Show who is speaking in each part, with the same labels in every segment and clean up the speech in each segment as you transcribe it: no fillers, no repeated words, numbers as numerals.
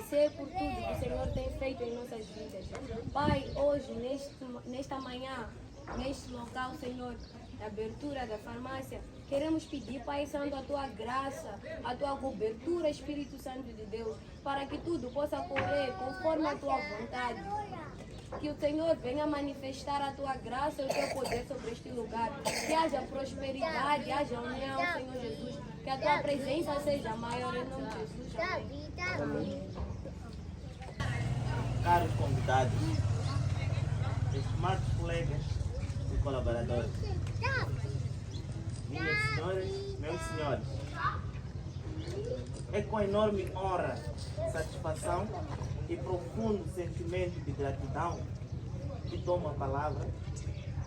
Speaker 1: agradecer por tudo que o Senhor tem feito em nossas vidas. Pai, hoje, nesta manhã, neste local, Senhor, da abertura da farmácia, queremos pedir, Pai Santo, a Tua graça, a Tua cobertura, Espírito Santo de Deus, para que tudo possa correr conforme a Tua vontade. Que o Senhor venha manifestar a Tua graça e o Teu poder sobre este lugar. Que haja prosperidade, haja união, Senhor Jesus. Que a Tua presença seja maior em nome de Jesus. Amém.
Speaker 2: Caros convidados, estimados colegas e colaboradores, minhas senhoras, meus senhores, é com enorme honra, satisfação e profundo sentimento de gratidão que tomo a palavra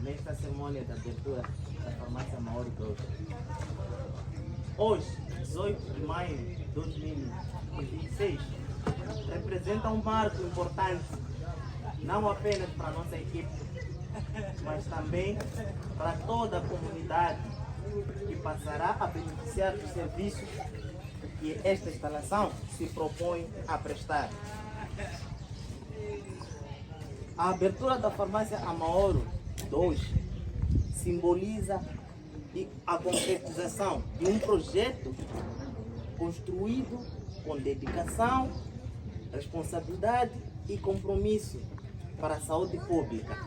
Speaker 2: nesta cerimônia de abertura da farmácia Mauro Doutor. Hoje, 18 de maio de 2026, representa um marco importante, não apenas para a nossa equipe, mas também para toda a comunidade que passará a beneficiar dos serviços que esta instalação se propõe a prestar. A abertura da farmácia Amaoro 2 simboliza a concretização de um projeto construído com dedicação, responsabilidade e compromisso para a saúde pública.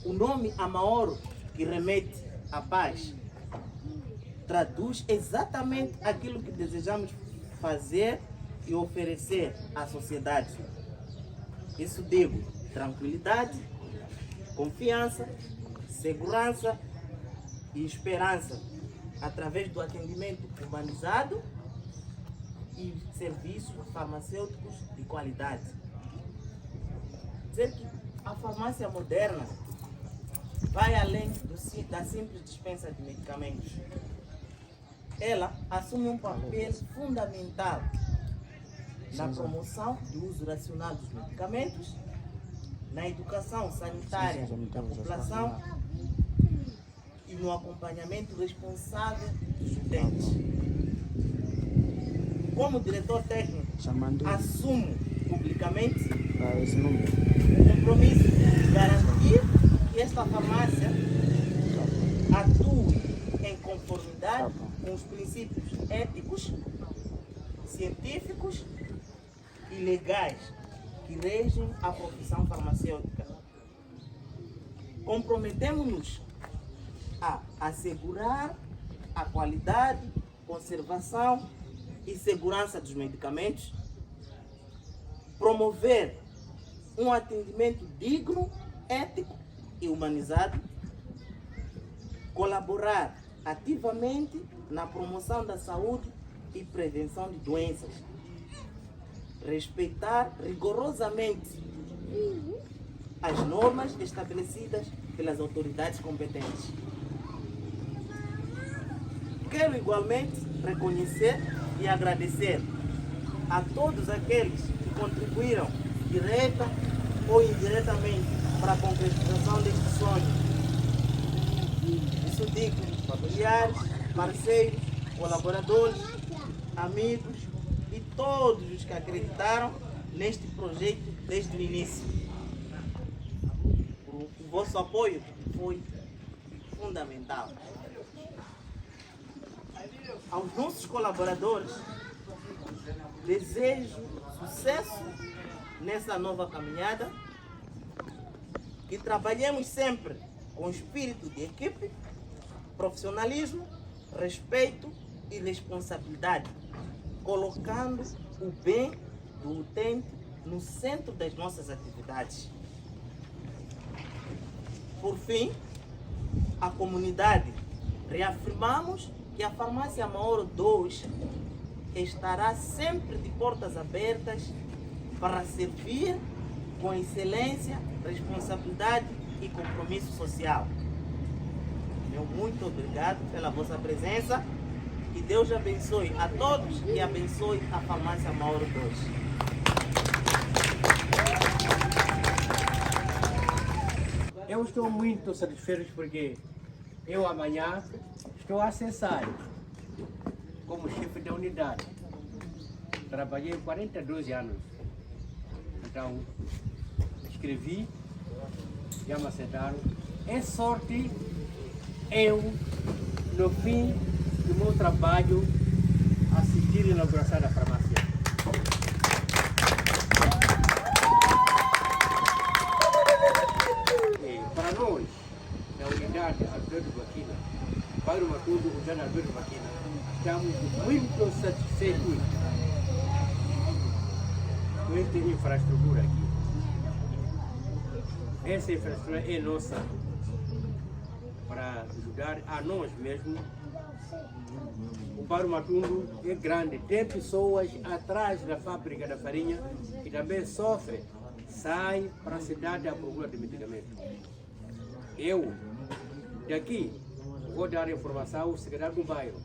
Speaker 2: O nome Amaoro, que remete à paz, traduz exatamente aquilo que desejamos fazer e oferecer à sociedade. Isso digo, tranquilidade, confiança, segurança e esperança, através do atendimento humanizado e serviços farmacêuticos de qualidade. Dizer que a farmácia moderna vai além da simples dispensa de medicamentos. Ela assume um papel fundamental na promoção do uso racional dos medicamentos, na educação sanitária da população e no acompanhamento responsável dos utentes. Como diretor técnico, assumo publicamente o compromisso de garantir que esta farmácia atue em conformidade com os princípios éticos, científicos e legais que regem a profissão farmacêutica. Comprometemos-nos a assegurar a qualidade, conservação e segurança dos medicamentos, promover um atendimento digno, ético e humanizado, colaborar ativamente na promoção da saúde e prevenção de doenças, respeitar rigorosamente as normas estabelecidas pelas autoridades competentes. Quero igualmente reconhecer e agradecer a todos aqueles que contribuíram direta ou indiretamente para a concretização deste sonho. Isso digo, familiares, parceiros, colaboradores, amigos e todos os que acreditaram neste projeto desde o início. O vosso apoio foi fundamental. Aos nossos colaboradores, desejo sucesso nessa nova caminhada, que trabalhemos sempre com espírito de equipe, profissionalismo, respeito e responsabilidade, colocando o bem do utente no centro das nossas atividades. Por fim, a comunidade, reafirmamos que a farmácia Mauro 2 estará sempre de portas abertas para servir com excelência, responsabilidade e compromisso social. Meu muito obrigado pela vossa presença. Que Deus abençoe a todos e abençoe a farmácia Mauro 2.
Speaker 3: Eu estou muito satisfeito porque eu amanhã estou a acessar como chefe da unidade. trabalhei 42 anos. Então, escrevi, já me aceitaram. É sorte eu, no fim do meu trabalho, assistir a inauguração da farmácia. E para nós, da unidade Alberto Baquina, para o Matundu, unidade Alberto Baquina, estamos muito satisfeitos com esta infraestrutura aqui. Essa infraestrutura é nossa para ajudar a nós mesmos. O Bairro Matundu é grande, tem pessoas atrás da fábrica da farinha que também sofrem, saem para a cidade à procura de medicamento. Eu, daqui, vou dar informação ao secretário do bairro,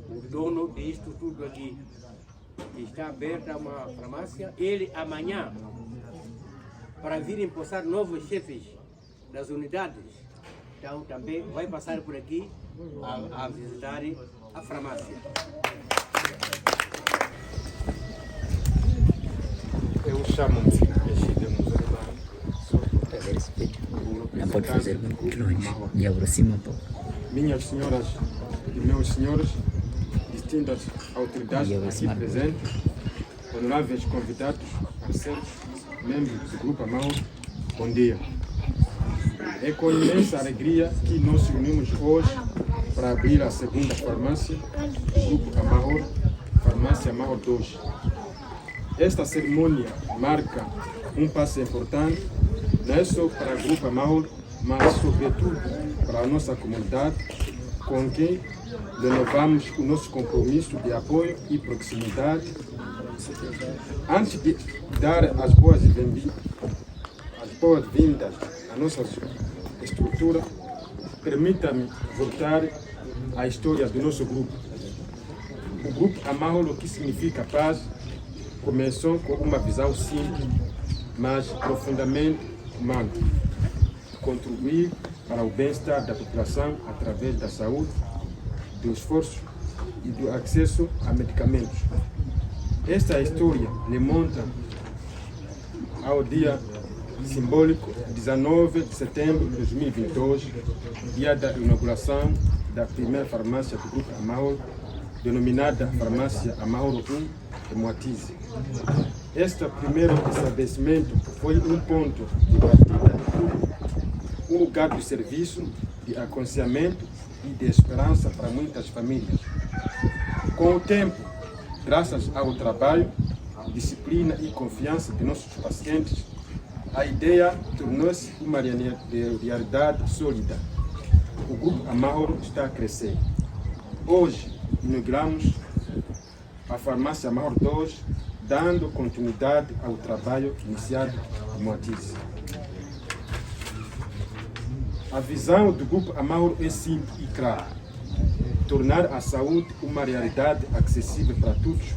Speaker 3: o dono disto tudo aqui, que está aberta uma farmácia. Ele amanhã, para vir empossar novos chefes das unidades, então também vai passar por aqui a visitar a farmácia.
Speaker 4: Eu chamo-me Egídio Musulmano, sou
Speaker 5: Não pode fazer muito longe e aproxima um pouco.
Speaker 4: Minhas senhoras e meus senhores, distintas autoridades aqui presentes, honoráveis convidados, parceiros, membros do Grupo Amahoro, bom dia. É com imensa alegria que nos reunimos hoje para abrir a segunda farmácia do Grupo Amahoro, Farmácia Amahoro 2. Esta cerimônia marca um passo importante, não só para o Grupo Amahoro, mas sobretudo para a nossa comunidade, com quem renovamos o nosso compromisso de apoio e proximidade. Antes de dar as boas-vindas à nossa estrutura, permita-me voltar à história do nosso grupo. O Grupo Amahoro, que significa paz, começou com uma visão simples, mas profundamente humana: contribuir para o bem-estar da população através da saúde, do esforço e do acesso a medicamentos. Esta história remonta ao dia simbólico 19 de setembro de 2022, dia da inauguração da primeira farmácia do Grupo Amahoro, denominada Farmácia Amahoro 1 de Moatize. Este primeiro estabelecimento foi um ponto de partida, um lugar de serviço, de aconselhamento e de esperança para muitas famílias. Com o tempo, graças ao trabalho, disciplina e confiança de nossos pacientes, a ideia tornou-se uma realidade sólida. O Grupo Amahoro está a crescer. Hoje, inauguramos a Farmácia Amahoro 2, dando continuidade ao trabalho iniciado em Moatize. A visão do Grupo Amahoro é simples e clara: tornar a saúde uma realidade acessível para todos,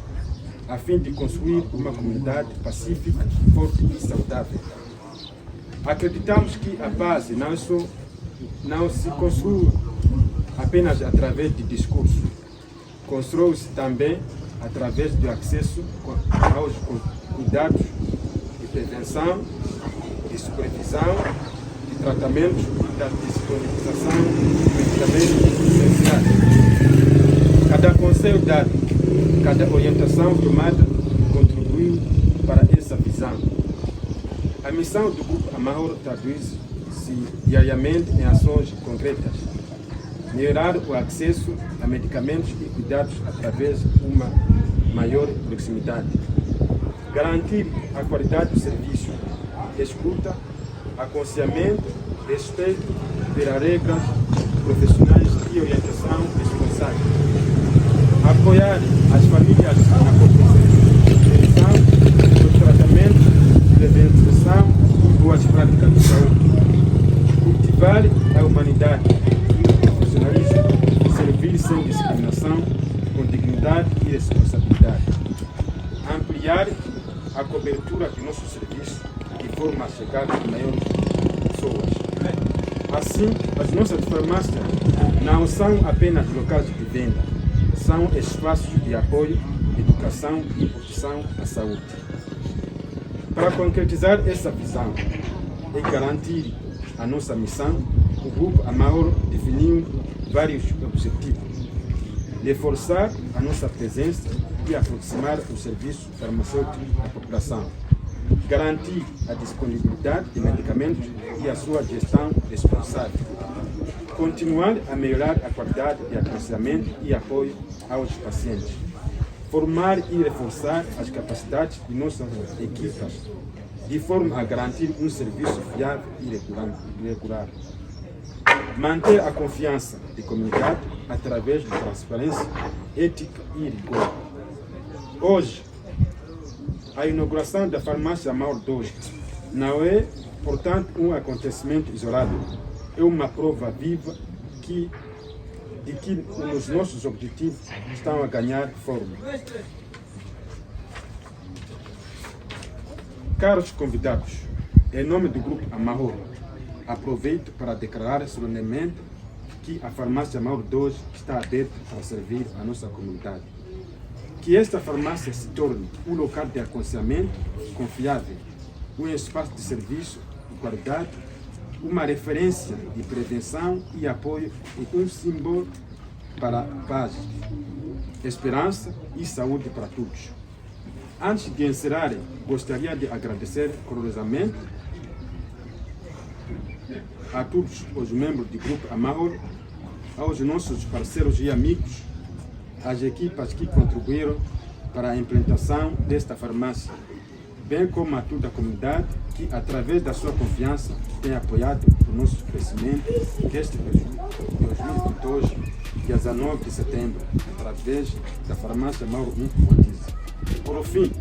Speaker 4: a fim de construir uma comunidade pacífica, forte e saudável. Acreditamos que a paz não se construi apenas através de discurso, constrói-se também através do acesso aos cuidados de prevenção, de supervisão, de tratamentos e da disponibilização de medicamentos essenciais. Cada conselho dado, cada orientação tomada contribuiu para essa visão. A missão do Grupo Amahoro traduz-se diariamente em ações concretas: melhorar o acesso a medicamentos e cuidados através de uma maior proximidade, garantir a qualidade do serviço, escuta, aconselhamento, respeito pelas regras profissionais e orientação responsável, apoiar as famílias na compreensão do tratamento, prevenção e boas práticas de saúde, cultivar a humanidade e o profissionalismo, servir sem discriminação, com dignidade e responsabilidade, ampliar a cobertura de nossos serviços de forma a chegar a maiores pessoas. Assim, as nossas farmácias não são apenas locais de venda, são espaços de apoio, educação e proteção à saúde. Para concretizar essa visão e garantir a nossa missão, o Grupo Amahoro definiu vários objetivos. Reforçar a nossa presença e aproximar o serviço farmacêutico à população. Garantir a disponibilidade de medicamentos e a sua gestão responsável. Continuar a melhorar a qualidade de aconselhamento e apoio aos pacientes. Formar e reforçar as capacidades de nossas equipas, de forma a garantir um serviço fiável e regular. Manter a confiança da comunidade através de transparência, ética e rigor. Hoje, a inauguração da farmácia Amahoro II não é, portanto, um acontecimento isolado. É uma prova viva de que os nossos objetivos estão a ganhar forma. Caros convidados, em nome do Grupo Amahoro, aproveito para declarar solenemente que a farmácia Amahoro II está aberta para servir a nossa comunidade. Que esta farmácia se torne um local de aconselhamento confiável, um espaço de serviço de qualidade, uma referência de prevenção e apoio e um símbolo para a paz, esperança e saúde para todos. Antes de encerrar, gostaria de agradecer calorosamente a todos os membros do Grupo Amahoro, aos nossos parceiros e amigos, às equipas que contribuíram para a implantação desta farmácia, bem como a toda a comunidade que, através da sua confiança, tem apoiado o nosso crescimento desde 2022, dia 19 de setembro, através da farmácia Amahoro I. Por fim,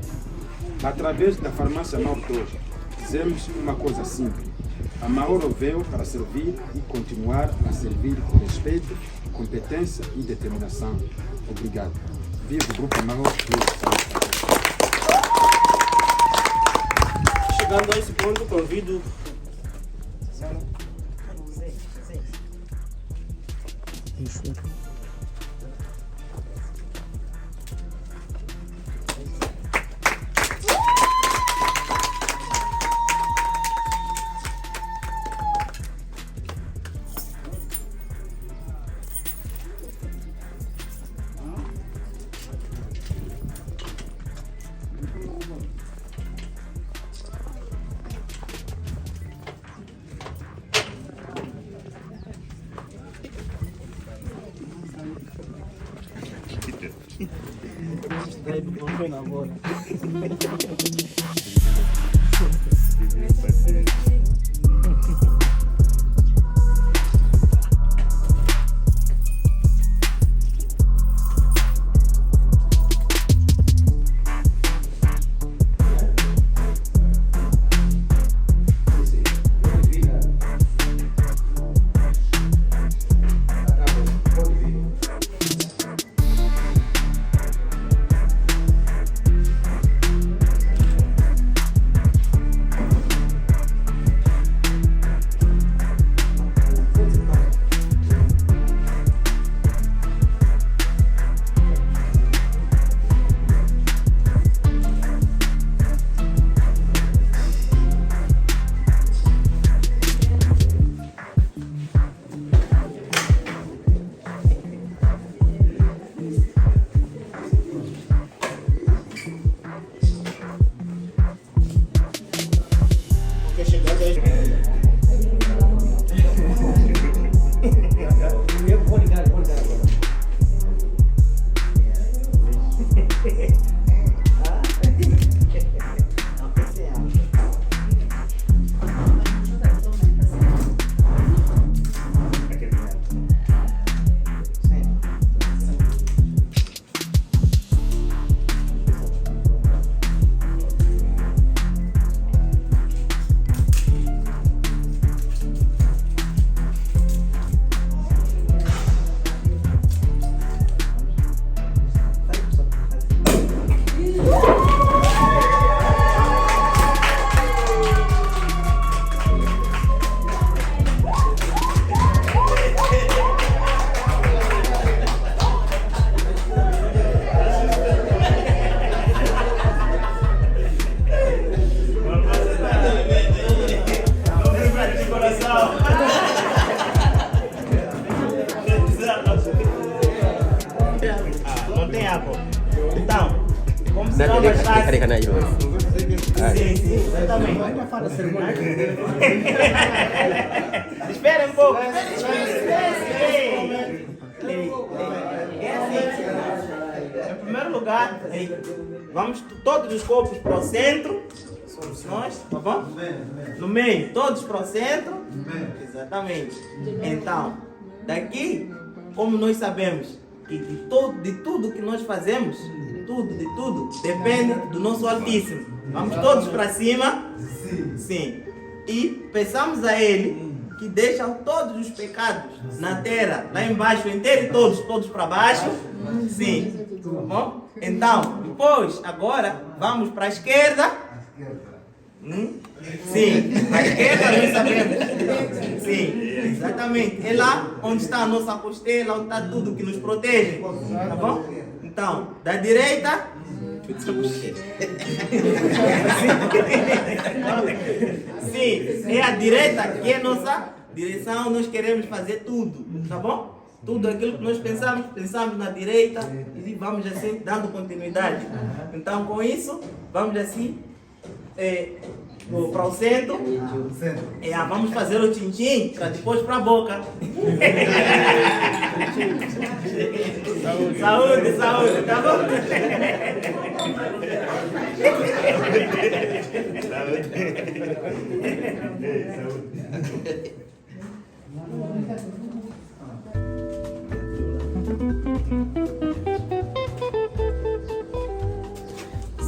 Speaker 4: através da farmácia Amahoro II, dizemos uma coisa simples. Amahoro veio para servir e continuar a servir com respeito, competência e determinação. Obrigado. Viva o Grupo Amahoro.
Speaker 2: Chegando a esse ponto, convido não foi na bola. Sim, exatamente. Espera um pouco. É assim. Em primeiro lugar, vamos todos os corpos para o centro. Somos nós, tá bom? No meio, todos para o centro. Exatamente. Então, daqui, como nós sabemos que de tudo que nós fazemos, de tudo, depende do nosso Altíssimo. Vamos todos para cima? Sim. E peçamos a Ele que deixa todos os pecados na terra, lá embaixo, inteiro e todos para baixo. Sim. Tá bom? Então, depois, agora, vamos para a esquerda. Sim, a esquerda nós sabemos. Sim, exatamente. É lá onde está a nossa costela, onde está tudo que nos protege. Tá bom? Então, da direita. Sim, é a direita que é a nossa direção. Nós queremos fazer tudo, tá bom? Tudo aquilo que nós pensamos na direita e vamos assim dando continuidade. Então, com isso, vamos assim para o centro. Vamos fazer o tchim-tchim para depois para a boca. Saúde, tá bom?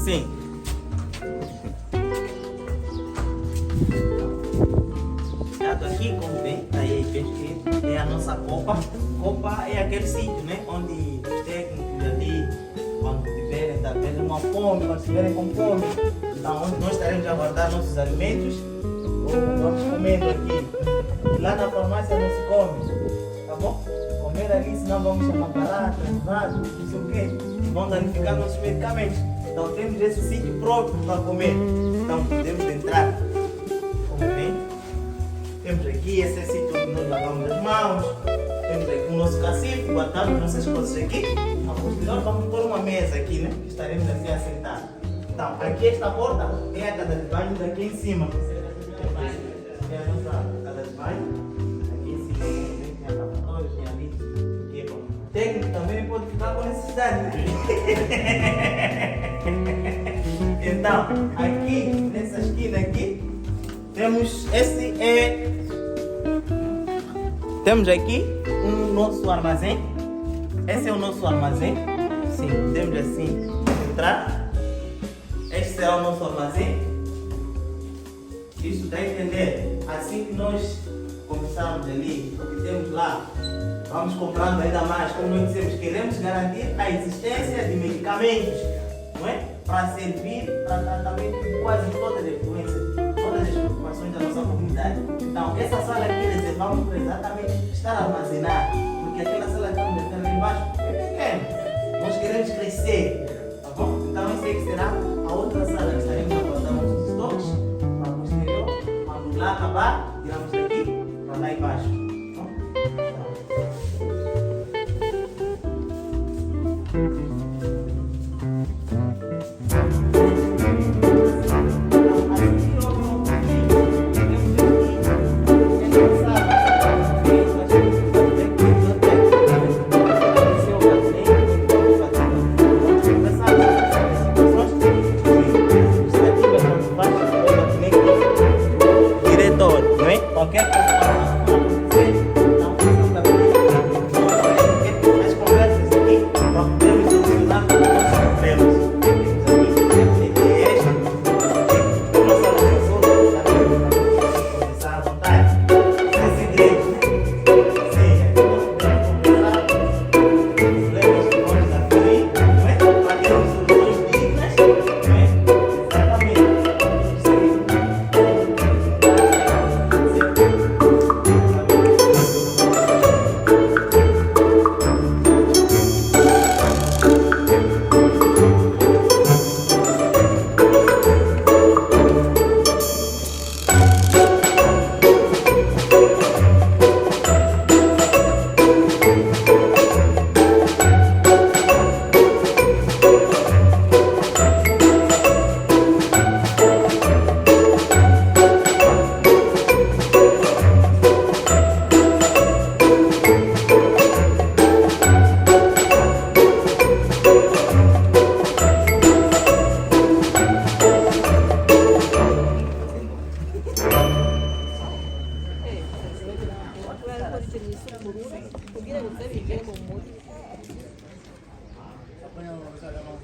Speaker 2: Sim. Aqui, como vem, aí é a nossa copa. Copa é aquele sítio, né? Onde os técnicos ali, quando tiverem uma fome, quando estiverem com fome, então, onde nós estaremos a guardar nossos alimentos, ou vamos comendo aqui. E lá na farmácia não se come, tá bom? Comer ali, senão vamos chamar baratas, vasos, não sei o quê, vão danificar nossos medicamentos. Então temos esse sítio próprio para comer. Então podemos entrar. Como vem? Temos aqui esse sítio onde nós lavamos as mãos. Temos aqui o nosso cacife, guardamos nossas coisas aqui. A posterior vamos pôr uma mesa aqui, né? Estaremos assim assentados. Então, aqui esta porta é a casa de banho daqui em cima. É a nossa casa de banho. Aqui em cima tem a lavatória, tem ali. O técnico também pode ficar com necessidade. Então, aqui, nessa esquina aqui, temos aqui o nosso armazém. Esse é o nosso armazém. Sim, podemos assim entrar. Este será o nosso armazém. Isso dá a entender. Assim que nós começarmos ali, o que temos lá, vamos comprando ainda mais. Como nós dissemos, queremos garantir a existência de medicamentos, não é? Para servir para tratamento de quase todas as doenças, todas as preocupações da nossa comunidade. Então, essa sala aqui reservamos para exatamente estar armazenada, porque aquela sala que estamos deixando ali embaixo é pequena. Nós queremos crescer, tá bom? Então, isso aqui será a outra sala que estaremos a guardar nossos estoques para posterior, quando lá acabar, tiramos daqui para lá embaixo. Tá.